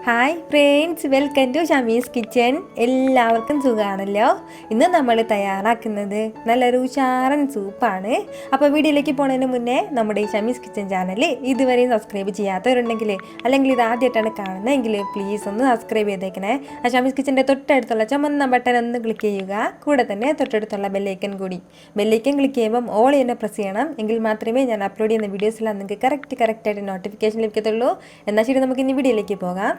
Hi friends, welcome to Shamees kitchen. എല്ലാവർക്കും സുഖമാണല്ലോ. ഇന്ന് നമ്മൾ തയ്യാറാക്കുന്നത് നല്ലൊരു ഉഷാറൻ സൂപ്പാണ്. അപ്പോൾ വീഡിയോയിലേക്ക് പോകുന്നതിന് മുന്നേ നമ്മുടെ ഈ ഷമീസ് കിച്ചൻ ചാനൽ ഇതുവരെയും സബ്സ്ക്രൈബ് ചെയ്യാത്തവരുണ്ടെങ്കിൽ, അല്ലെങ്കിൽ ഇത് ആദ്യമായിട്ടാണ് കാണുന്നതെങ്കിൽ പ്ലീസ് ഒന്ന് സബ്സ്ക്രൈബ് ചെയ്തേക്കണേ. ആ ഷമീസ് കിച്ചൻ്റെ തൊട്ടടുത്തുള്ള ചുമന്ന ബട്ടൺ ഒന്ന് ക്ലിക്ക് ചെയ്യുക. കൂടെ തന്നെ തൊട്ടടുത്തുള്ള ബെല്ലൈക്കൻ കൂടി. ബെല്ലൈക്കൻ ക്ലിക്ക് ചെയ്യുമ്പം ഓൾ തന്നെ പ്രസ് ചെയ്യണം. എങ്കിൽ മാത്രമേ ഞാൻ അപ്ലോഡ് ചെയ്യുന്ന വീഡിയോസിലാണ് നിങ്ങൾക്ക് കറക്റ്റായിട്ട് നോട്ടിഫിക്കേഷൻ ലഭിക്കത്തുള്ളൂ. എന്നാൽ ശരി, നമുക്ക് ഇനി വീഡിയോയിലേക്ക് പോകാം.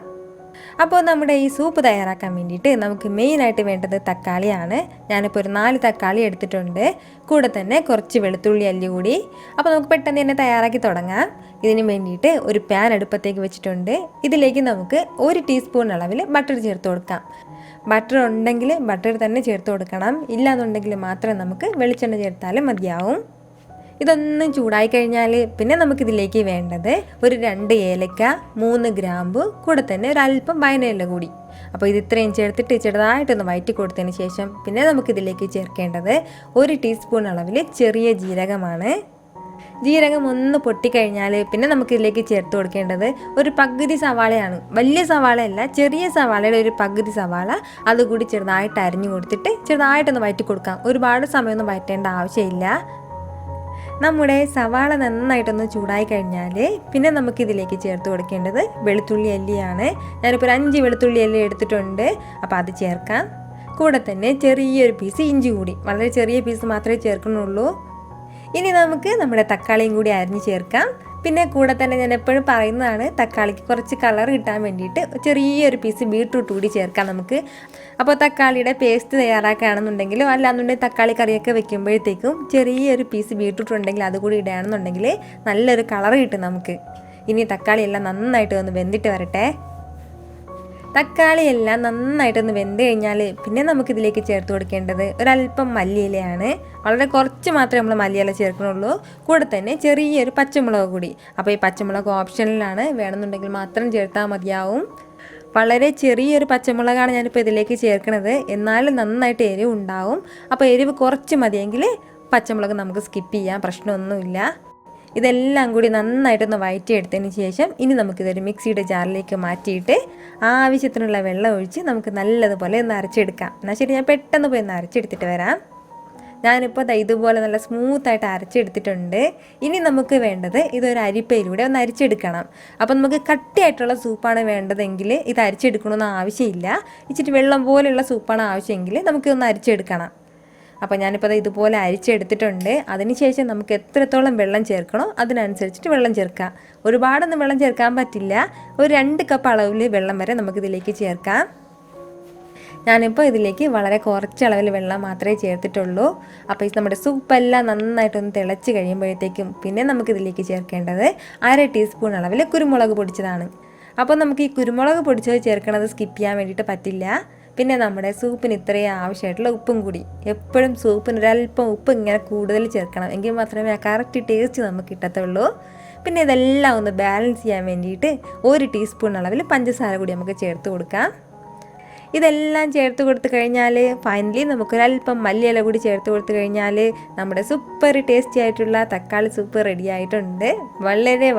അപ്പോൾ നമ്മുടെ ഈ സൂപ്പ് തയ്യാറാക്കാൻ വേണ്ടിയിട്ട് നമുക്ക് മെയിനായിട്ട് വേണ്ടത് തക്കാളിയാണ്. ഞാനിപ്പോൾ ഒരു 4 തക്കാളി എടുത്തിട്ടുണ്ട്. കൂടെ തന്നെ കുറച്ച് വെളുത്തുള്ളി അല്ലി കൂടി. അപ്പോൾ നമുക്ക് പെട്ടെന്ന് തന്നെ തയ്യാറാക്കി തുടങ്ങാം. ഇതിന് വേണ്ടിയിട്ട് ഒരു പാൻ അടുപ്പത്തേക്ക് വെച്ചിട്ടുണ്ട്. ഇതിലേക്ക് നമുക്ക് 1 ടീസ്പൂൺ അളവിൽ ബട്ടർ ചേർത്ത് കൊടുക്കാം. ബട്ടർ ഉണ്ടെങ്കിൽ ബട്ടർ തന്നെ ചേർത്ത് കൊടുക്കണം. ഇല്ലാന്നുണ്ടെങ്കിൽ മാത്രം നമുക്ക് വെളിച്ചെണ്ണ ചേർത്താലും മതിയാവും. ഇതൊന്നും ചൂടായി കഴിഞ്ഞാൽ പിന്നെ നമുക്കിതിലേക്ക് വേണ്ടത് ഒരു 2 ഏലക്ക, 3 ഗ്രാമ്പു, കൂടെ തന്നെ ഒരു അല്പം വയനയില കൂടി. അപ്പോൾ ഇത് ഇത്രയും ചേർത്തിട്ട് ചെറുതായിട്ടൊന്ന് വഴറ്റി കൊടുത്തതിന് ശേഷം പിന്നെ നമുക്കിതിലേക്ക് ചേർക്കേണ്ടത് 1 ടീസ്പൂൺ അളവിൽ ചെറിയ ജീരകമാണ്. ജീരകം ഒന്ന് പൊട്ടിക്കഴിഞ്ഞാൽ പിന്നെ നമുക്കിതിലേക്ക് ചേർത്ത് കൊടുക്കേണ്ടത് ഒരു പകുതി സവാളയാണ്. വലിയ സവാളയല്ല, ചെറിയ സവാളയുടെ ഒരു പകുതി സവാള അതുകൂടി ചെറുതായിട്ട് അരിഞ്ഞു കൊടുത്തിട്ട് ചെറുതായിട്ടൊന്ന് വഴറ്റി കൊടുക്കാം. ഒരുപാട് സമയമൊന്നും വഴറ്റേണ്ട ആവശ്യമില്ല. നമ്മുടെ സവാള നന്നായിട്ടൊന്ന് ചൂടായി കഴിഞ്ഞാൽ പിന്നെ നമുക്കിതിലേക്ക് ചേർത്ത് കൊടുക്കേണ്ടത് വെളുത്തുള്ളി അല്ലിയാണ്. ഞാനിപ്പോൾ ഒരു 5 വെളുത്തുള്ളി അല്ലി എടുത്തിട്ടുണ്ട്. അപ്പോൾ അത് ചേർക്കാം. കൂടെ തന്നെ ചെറിയൊരു പീസ് ഇഞ്ചി കൂടി, വളരെ ചെറിയ പീസ് മാത്രമേ ചേർക്കുന്നുള്ളൂ. ഇനി നമുക്ക് നമ്മുടെ തക്കാളിയും കൂടി അരിഞ്ഞ് ചേർക്കാം. പിന്നെ കൂടെ തന്നെ ഞാൻ എപ്പോഴും പറയുന്നതാണ്, തക്കാളിക്ക് കുറച്ച് കളർ കിട്ടാൻ വേണ്ടിയിട്ട് ചെറിയൊരു പീസ് ബീട്രൂട്ട് കൂടി ചേർക്കാം നമുക്ക്. അപ്പോൾ തക്കാളിയുടെ പേസ്റ്റ് തയ്യാറാക്കുകയാണെന്നുണ്ടെങ്കിലോ അല്ലാന്നുണ്ടെങ്കിൽ തക്കാളി കറിയൊക്കെ വെക്കുമ്പോഴത്തേക്കും ചെറിയൊരു പീസ് ബീട്രൂട്ട് ഉണ്ടെങ്കിൽ അതുകൂടി ഇടുകയാണെന്നുണ്ടെങ്കിൽ നല്ലൊരു കളർ കിട്ടും നമുക്ക്. ഇനി തക്കാളിയെല്ലാം നന്നായിട്ട് ഒന്ന് വെന്തിട്ട് വരട്ടെ. തക്കാളിയെല്ലാം നന്നായിട്ടൊന്ന് വെന്ത് കഴിഞ്ഞാൽ പിന്നെ നമുക്കിതിലേക്ക് ചേർത്ത് കൊടുക്കേണ്ടത് ഒരല്പം മല്ലിയിലയാണ്. വളരെ കുറച്ച് മാത്രമേ നമ്മൾ മല്ലിയില ചേർക്കണുള്ളൂ. കൂടെ തന്നെ ചെറിയൊരു പച്ചമുളക് കൂടി. അപ്പോൾ ഈ പച്ചമുളക് ഓപ്ഷനിലാണ്, വേണമെന്നുണ്ടെങ്കിൽ മാത്രം ചേർത്താൽ മതിയാവും. വളരെ ചെറിയൊരു പച്ചമുളകാണ് ഞാനിപ്പോൾ ഇതിലേക്ക് ചേർക്കുന്നത്. എന്നാലും നന്നായിട്ട് എരിവ് ഉണ്ടാവും. അപ്പോൾ എരിവ് കുറച്ച് മതിയെങ്കിൽ പച്ചമുളക് നമുക്ക് സ്കിപ്പ് ചെയ്യാം, പ്രശ്നമൊന്നുമില്ല. ഇതെല്ലാം കൂടി നന്നായിട്ടൊന്ന് വഴറ്റിയെടുത്തതിന് ശേഷം ഇനി നമുക്കിതൊരു മിക്സിയുടെ ജാറിലേക്ക് മാറ്റിയിട്ട് ആവശ്യത്തിനുള്ള വെള്ളം ഒഴിച്ച് നമുക്ക് നല്ലതുപോലെ ഒന്ന് അരച്ചെടുക്കാം. എന്നാൽ ശരി, ഞാൻ പെട്ടെന്ന് പോയി ഒന്ന് അരച്ചെടുത്തിട്ട് വരാം. ഞാനിപ്പോൾ ഇതുപോലെ നല്ല സ്മൂത്തായിട്ട് അരച്ചെടുത്തിട്ടുണ്ട്. ഇനി നമുക്ക് വേണ്ടത് ഇതൊരു അരിപ്പയിലൂടെ ഒന്ന് അരിച്ചെടുക്കണം. അപ്പോൾ നമുക്ക് കട്ടിയായിട്ടുള്ള സൂപ്പാണ് വേണ്ടതെങ്കിൽ ഇത് അരിച്ചെടുക്കണമെന്ന് ആവശ്യമില്ല. ഇച്ചിരി വെള്ളം പോലെയുള്ള സൂപ്പാണ് ആവശ്യമെങ്കിൽ നമുക്കിതൊന്ന് അരിച്ചെടുക്കണം. അപ്പോൾ ഞാനിപ്പോൾ ഇതുപോലെ അരിച്ചെടുത്തിട്ടുണ്ട്. അതിനുശേഷം നമുക്ക് എത്രത്തോളം വെള്ളം ചേർക്കണോ അതിനനുസരിച്ചിട്ട് വെള്ളം ചേർക്കാം. ഒരുപാടൊന്നും വെള്ളം ചേർക്കാൻ പറ്റില്ല. ഒരു 2 കപ്പ് അളവിൽ വെള്ളം വരെ നമുക്കിതിലേക്ക് ചേർക്കാം. ഞാനിപ്പോൾ ഇതിലേക്ക് വളരെ കുറച്ച് അളവിൽ വെള്ളം മാത്രമേ ചേർത്തിട്ടുള്ളൂ. അപ്പോൾ നമ്മുടെ സൂപ്പെല്ലാം നന്നായിട്ടൊന്ന് തിളച്ച് കഴിയുമ്പോഴത്തേക്കും പിന്നെ നമുക്കിതിലേക്ക് ചേർക്കേണ്ടത് 1/2 ടീസ്പൂൺ അളവിൽ കുരുമുളക് പൊടിച്ചതാണ്. അപ്പോൾ നമുക്ക് ഈ കുരുമുളക് പൊടിച്ചത് ചേർക്കണത് സ്കിപ്പ് ചെയ്യാൻ വേണ്ടിയിട്ട് പറ്റില്ല. പിന്നെ നമ്മുടെ സൂപ്പിന് ഇത്രയും ആവശ്യമായിട്ടുള്ള ഉപ്പും കൂടി. എപ്പോഴും സൂപ്പിന് ഒരല്പം ഉപ്പ് ഇങ്ങനെ കൂടുതൽ ചേർക്കണം. എങ്കിൽ മാത്രമേ ആ കറക്റ്റ് ടേസ്റ്റ് നമുക്ക് കിട്ടത്തുള്ളൂ. പിന്നെ ഇതെല്ലാം ഒന്ന് ബാലൻസ് ചെയ്യാൻ വേണ്ടിയിട്ട് 1 ടീസ്പൂൺ അളവിൽ പഞ്ചസാര കൂടി നമുക്ക് ചേർത്ത് കൊടുക്കാം. ഇതെല്ലാം ചേർത്ത് കൊടുത്തു കഴിഞ്ഞാൽ ഫൈനലി നമുക്കൊരല്പം മല്ലിയില കൂടി ചേർത്ത് കൊടുത്തു കഴിഞ്ഞാൽ നമ്മുടെ സൂപ്പർ ടേസ്റ്റി ആയിട്ടുള്ള തക്കാളി സൂപ്പ് റെഡി ആയിട്ടുണ്ട്.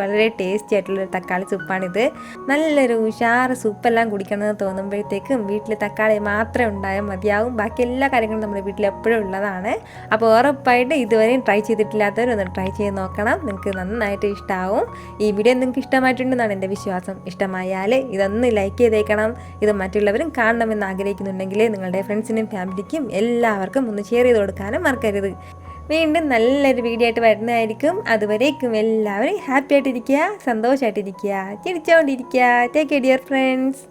വളരെ ടേസ്റ്റി ആയിട്ടുള്ളൊരു തക്കാളി സൂപ്പാണിത്. നല്ലൊരു ഉഷാറ് സൂപ്പെല്ലാം കുടിക്കണമെന്ന് തോന്നുമ്പോഴത്തേക്കും വീട്ടിൽ തക്കാളി മാത്രമേ ഉണ്ടായാൽ മതിയാവും. ബാക്കി എല്ലാ കാര്യങ്ങളും നമ്മുടെ വീട്ടിൽ എപ്പോഴും ഉള്ളതാണ്. അപ്പോൾ ഉറപ്പായിട്ട് ഇതുവരെയും ട്രൈ ചെയ്തിട്ടില്ലാത്തവരൊന്ന് ട്രൈ ചെയ്ത് നോക്കണം. നിങ്ങൾക്ക് നന്നായിട്ട് ഇഷ്ടമാവും. ഈ വീഡിയോ നിങ്ങൾക്ക് ഇഷ്ടമായിട്ടുണ്ടെന്നാണ് എൻ്റെ വിശ്വാസം. ഇഷ്ടമായാൽ ഇതൊന്ന് ലൈക്ക് ചെയ്തേക്കണം. ഇത് മറ്റുള്ളവരും കാണണമെന്ന് ആഗ്രഹിക്കുന്നുണ്ടെങ്കിൽ നിങ്ങളുടെ ഫ്രണ്ട്സിനും ഫാമിലിക്കും എല്ലാവർക്കും ഒന്ന് ഷെയർ ചെയ്ത് കൊടുക്കാനും മറക്കരുത്. വീണ്ടും നല്ലൊരു വീഡിയോ ആയിട്ട് വരുന്നതായിരിക്കും. അതുവരേക്കും എല്ലാവരും ഹാപ്പി ആയിട്ടിരിക്കുക, സന്തോഷമായിട്ടിരിക്കുക, ചിരിച്ചുകൊണ്ടിരിക്കുക. Take care dear friends.